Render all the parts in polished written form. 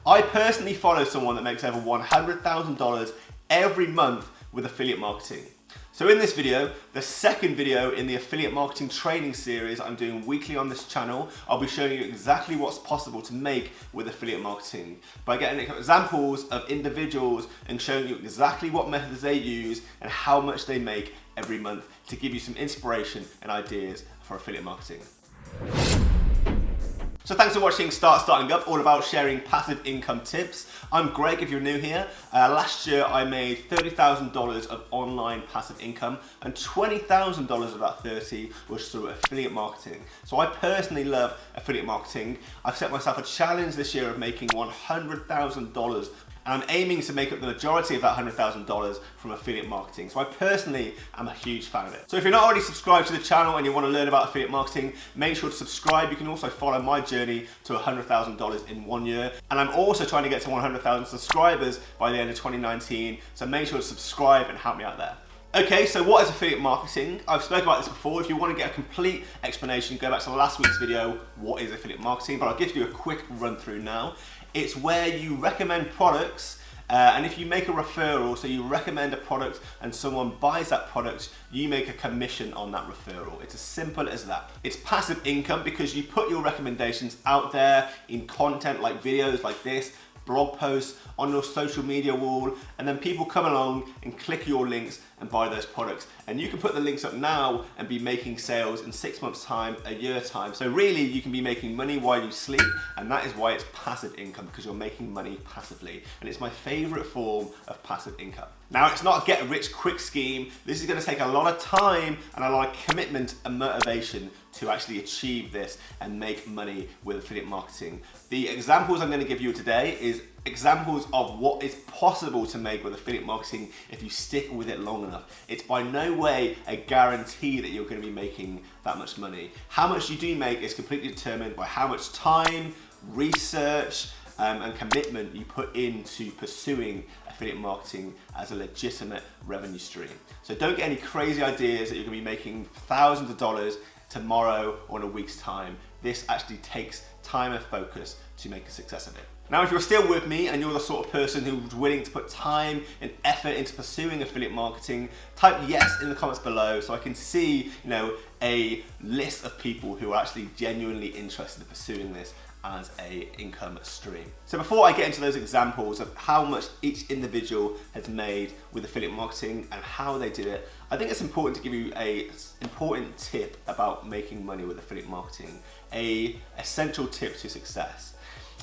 I personally follow someone that makes over $100,000 every month with affiliate marketing. So in this video, the second video in the affiliate marketing training series I'm doing weekly on this channel, I'll be showing you exactly what's possible to make with affiliate marketing by getting examples of individuals and showing you exactly what methods they use and how much they make every month to give you some inspiration and ideas for affiliate marketing. So thanks for watching Starting Up, all about sharing passive income tips. I'm Greg if you're new here. Last year I made $30,000 of online passive income and $20,000 of that 30 was through affiliate marketing. So I personally love affiliate marketing. I've set myself a challenge this year of making $100,000 and I'm aiming to make up the majority of that $100,000 from affiliate marketing. So I personally am a huge fan of it. So if you're not already subscribed to the channel and you want to learn about affiliate marketing, make sure to subscribe. You can also follow my journey to $100,000 in 1 year. And I'm also trying to get to 100,000 subscribers by the end of 2019. So make sure to subscribe and help me out there. Okay, so what is affiliate marketing? I've spoken about this before. If you want to get a complete explanation, go back to last week's video, what is affiliate marketing? But I'll give you a quick run through now. It's where you recommend products and if you make a referral, so you recommend a product and someone buys that product, you make a commission on that referral. It's as simple as that. It's passive income because you put your recommendations out there in content like videos like this, blog posts, on your social media wall, and then people come along and click your links and buy those products. And you can put the links up now and be making sales in 6 months time, a year time. So really you can be making money while you sleep, and that is why it's passive income, because you're making money passively. And it's my favorite form of passive income. Now it's not a get rich quick scheme. This is gonna take a lot of time and a lot of commitment and motivation to actually achieve this and make money with affiliate marketing. The examples I'm gonna give you today is examples of what is possible to make with affiliate marketing if you stick with it long enough. It's by no way a guarantee that you're going to be making that much money. How much you do make is completely determined by how much time, research, and commitment you put into pursuing affiliate marketing as a legitimate revenue stream. So don't get any crazy ideas that you're going to be making thousands of dollars tomorrow or in a week's time. This actually takes time and focus to make a success of it. Now, if you're still with me and you're the sort of person who's willing to put time and effort into pursuing affiliate marketing, type yes in the comments below so I can see, a list of people who are actually genuinely interested in pursuing this as a income stream. So before I get into those examples of how much each individual has made with affiliate marketing and how they did it, I think it's important to give you an important tip about making money with affiliate marketing, an essential tip to success.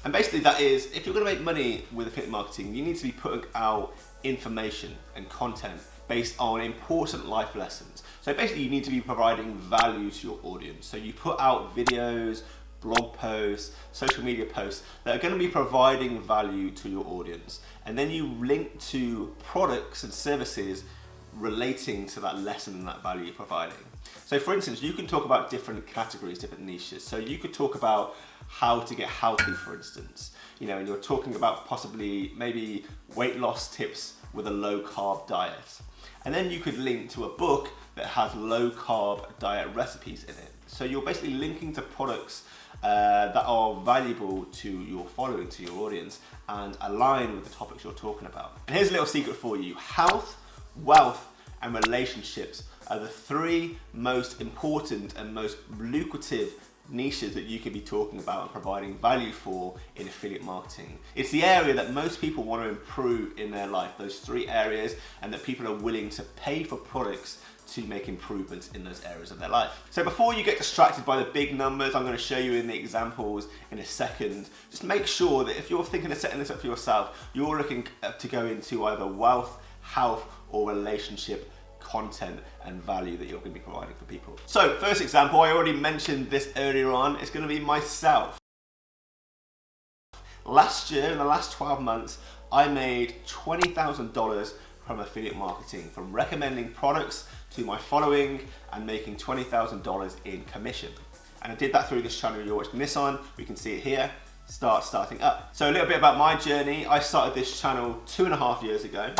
And basically that is, if you're going to make money with affiliate marketing, you need to be putting out information and content based on important life lessons. So basically you need to be providing value to your audience. So you put out videos, blog posts, social media posts that are going to be providing value to your audience. And then you link to products and services relating to that lesson and that value you're providing. So for instance, you can talk about different categories, different niches. So you could talk about how to get healthy, for instance, and you're talking about possibly maybe weight loss tips with a low carb diet. And then you could link to a book that has low carb diet recipes in it. So you're basically linking to products that are valuable to your following, to your audience, and align with the topics you're talking about. And here's a little secret for you. Health, wealth, and relationships are the three most important and most lucrative niches that you could be talking about and providing value for in affiliate marketing. It's the area that most people want to improve in their life, those three areas, and that people are willing to pay for products to make improvements in those areas of their life. So before you get distracted by the big numbers I'm going to show you in the examples in a second, just make sure that if you're thinking of setting this up for yourself, you're looking to go into either wealth, health, or relationship content and value that you're going to be providing for people. So first example, I already mentioned this earlier on, it's going to be myself. Last year, in the last 12 months, I made $20,000 from affiliate marketing, from recommending products to my following and making $20,000 in commission. And I did that through this channel you're watching this on. We can see it here, Starting Up. So a little bit about my journey. I started this channel 2.5 years ago.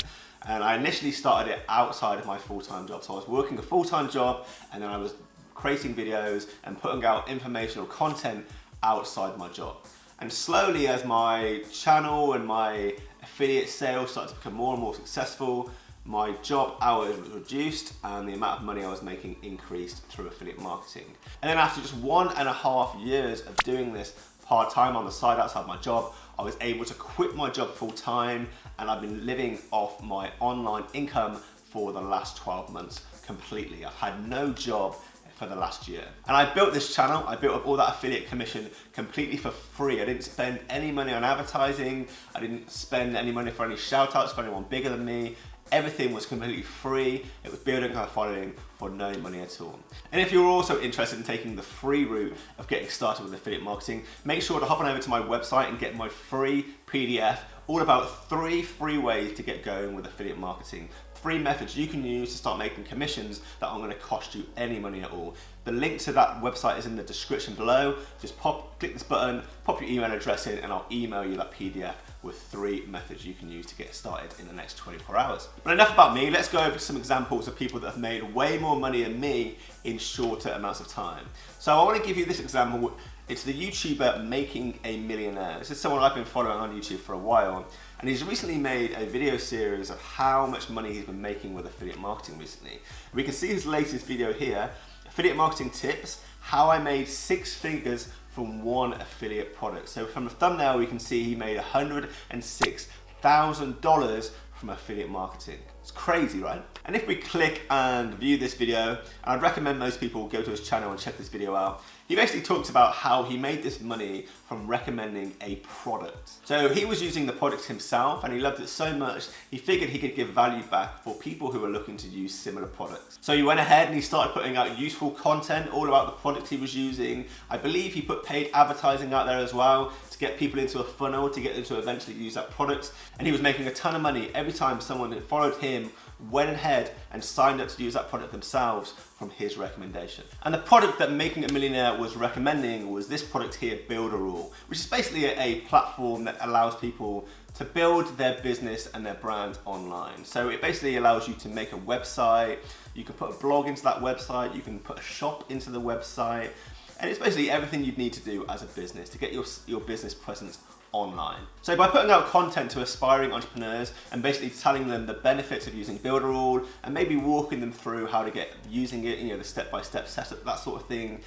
And I initially started it outside of my full-time job. So I was working a full-time job and then I was creating videos and putting out informational content outside my job. And slowly, as my channel and my affiliate sales started to become more and more successful, my job hours was reduced and the amount of money I was making increased through affiliate marketing. And then after just 1.5 years of doing this part-time on the side outside my job, I was able to quit my job full-time, and I've been living off my online income for the last 12 months completely. I've had no job for the last year. And I built this channel, I built up all that affiliate commission completely for free. I didn't spend any money on advertising, I didn't spend any money for any shout outs for anyone bigger than me. Everything was completely free. It was building a following for no money at all. And if you're also interested in taking the free route of getting started with affiliate marketing, make sure to hop on over to my website and get my free PDF all about 3 free ways to get going with affiliate marketing. 3 methods you can use to start making commissions that aren't going to cost you any money at all. The link to that website is in the description below. Just click this button, pop your email address in, and I'll email you that PDF with 3 methods you can use to get started in the next 24 hours. But enough about me, let's go over some examples of people that have made way more money than me in shorter amounts of time. So I want to give you this example. It's the YouTuber Making a Millionaire. This is someone I've been following on YouTube for a while, and he's recently made a video series of how much money he's been making with affiliate marketing recently. We can see his latest video here, affiliate marketing tips, how I made 6 figures from 1 affiliate product. So from the thumbnail we can see he made $106,000 from affiliate marketing. It's crazy, right? And if we click and view this video, and I'd recommend most people go to his channel and check this video out, he basically talks about how he made this money from recommending a product. So he was using the product himself and he loved it so much, he figured he could give value back for people who are looking to use similar products. So he went ahead and he started putting out useful content all about the product he was using. I believe he put paid advertising out there as well to get people into a funnel, to get them to eventually use that product. And he was making a ton of money every time someone that followed him went ahead and signed up to use that product themselves from his recommendation. And the product that Making a Millionaire was recommending was this product here, Builderall, which is basically a platform that allows people to build their business and their brand online. So it basically allows you to make a website, you can put a blog into that website, you can put a shop into the website, and it's basically everything you'd need to do as a business to get your business presence online. So by putting out content to aspiring entrepreneurs and basically telling them the benefits of using Builderall and maybe walking them through how to get using it, the step-by-step setup, that sort of thing,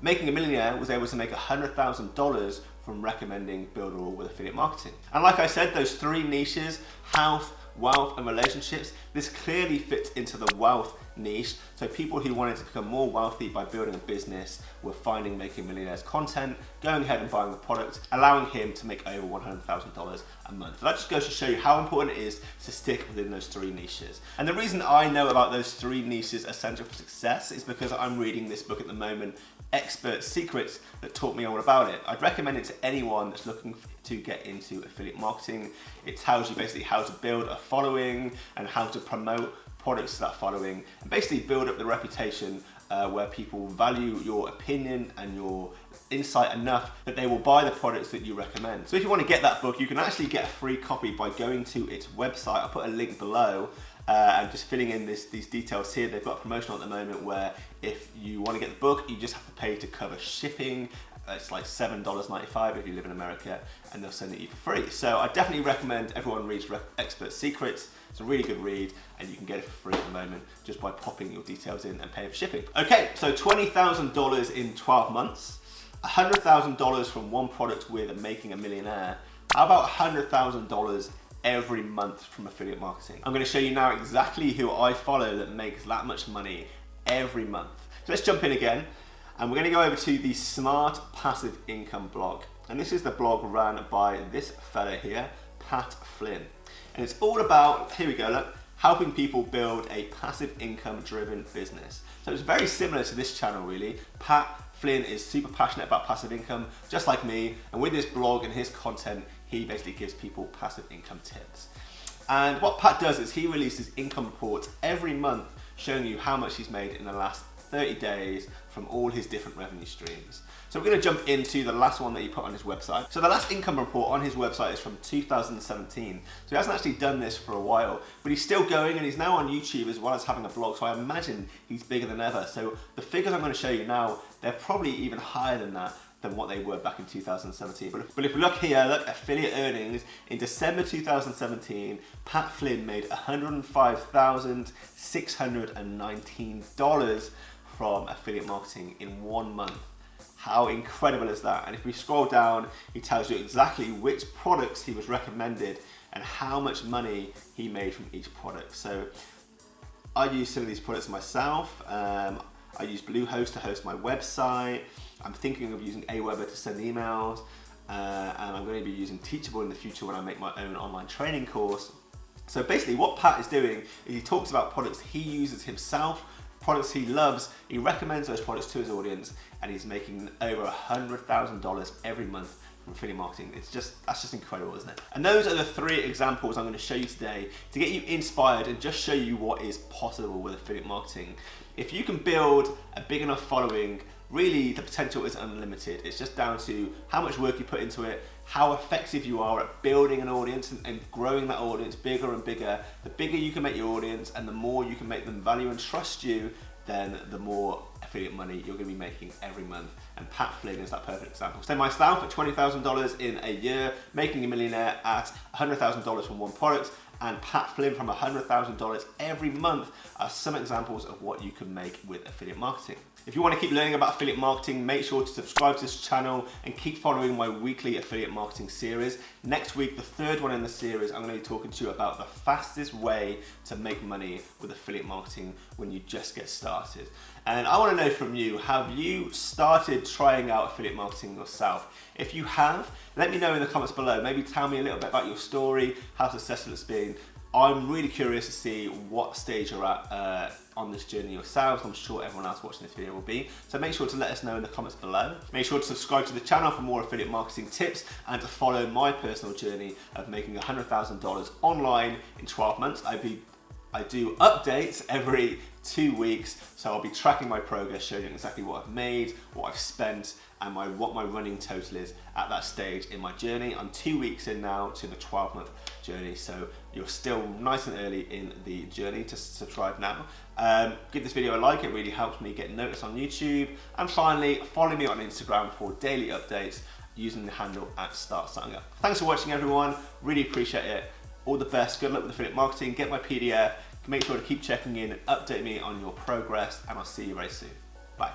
Making a Millionaire was able to make $100,000 from recommending Builderall with affiliate marketing. And like I said, those 3 niches, health, wealth, and relationships, this clearly fits into the wealth niche. So people who wanted to become more wealthy by building a business were finding Making Millionaires content, going ahead and buying the product, allowing him to make over $100,000 a month. So that just goes to show you how important it is to stick within those 3 niches. And the reason I know about those 3 niches essential for success is because I'm reading this book at the moment, Expert Secrets, that taught me all about it. I'd recommend it to anyone that's looking to get into affiliate marketing. It tells you basically how to build a following and how to promote products to that following and basically build up the reputation where people value your opinion and your insight enough that they will buy the products that you recommend. So if you want to get that book, you can actually get a free copy by going to its website. I'll put a link below and just filling in these details here. They've got a promotion at the moment where if you want to get the book, you just have to pay to cover shipping. It's like $7.95 if you live in America, and they'll send it you for free. So I definitely recommend everyone reads Expert Secrets. It's a really good read, and you can get it for free at the moment just by popping your details in and paying for shipping. Okay, so $20,000 in 12 months, $100,000 from 1 product with Making a Millionaire. How about $100,000 every month from affiliate marketing? I'm going to show you now exactly who I follow that makes that much money every month. So let's jump in again. And we're going to go over to the Smart Passive Income blog. And this is the blog run by this fella here, Pat Flynn. And it's all about, here we go, look, helping people build a passive income driven business. So it's very similar to this channel really. Pat Flynn is super passionate about passive income, just like me. And with this blog and his content, he basically gives people passive income tips. And what Pat does is he releases income reports every month showing you how much he's made in the last 30 days from all his different revenue streams. So we're going to jump into the last one that he put on his website. So the last income report on his website is from 2017. So he hasn't actually done this for a while, but he's still going and he's now on YouTube as well as having a blog. So I imagine he's bigger than ever. So the figures I'm going to show you now, they're probably even higher than that. than what they were back in 2017. But if we look here, look, affiliate earnings, in December 2017, Pat Flynn made $105,619 from affiliate marketing in 1 month. How incredible is that? And if we scroll down, he tells you exactly which products he was recommended and how much money he made from each product. So I use some of these products myself. I use Bluehost to host my website. I'm thinking of using Aweber to send emails. And I'm going to be using Teachable in the future when I make my own online training course. So basically what Pat is doing is he talks about products he uses himself, products he loves, he recommends those products to his audience, and he's making over $100,000 every month from affiliate marketing. That's just incredible, isn't it? And those are the 3 examples I'm going to show you today to get you inspired and just show you what is possible with affiliate marketing. If you can build a big enough following, really the potential is unlimited. It's just down to how much work you put into it, how effective you are at building an audience and growing that audience bigger and bigger. The bigger you can make your audience and the more you can make them value and trust you, then the more affiliate money you're going to be making every month. And Pat Flynn is that perfect example. So myself at $20,000 in a year, making a millionaire at $100,000 from one product, and Pat Flynn from $100,000 every month are some examples of what you can make with affiliate marketing. If you want to keep learning about affiliate marketing, make sure to subscribe to this channel and keep following my weekly affiliate marketing series. Next week, the 3rd one in the series, I'm going to be talking to you about the fastest way to make money with affiliate marketing when you just get started. And I want to know from you, have you started trying out affiliate marketing yourself? If you have, let me know in the comments below. Maybe tell me a little bit about your story, how successful it's been. I'm really curious to see what stage you're at on this journey yourselves. I'm sure everyone else watching this video will be. So make sure to let us know in the comments below. Make sure to subscribe to the channel for more affiliate marketing tips and to follow my personal journey of making $100,000 online in 12 months. I do updates every 2 weeks, so I'll be tracking my progress, showing you exactly what I've made, what I've spent, and what my running total is at that stage in my journey. I'm 2 weeks in now to the 12-month journey, so you're still nice and early in the journey. To subscribe now. Give this video a like, it really helps me get noticed on YouTube. And finally, follow me on Instagram for daily updates using the handle @StartStartingUp. Thanks for watching, everyone. Really appreciate it. All the best. Good luck with affiliate marketing. Get my PDF. Make sure to keep checking in and update me on your progress, and I'll see you very soon. Bye.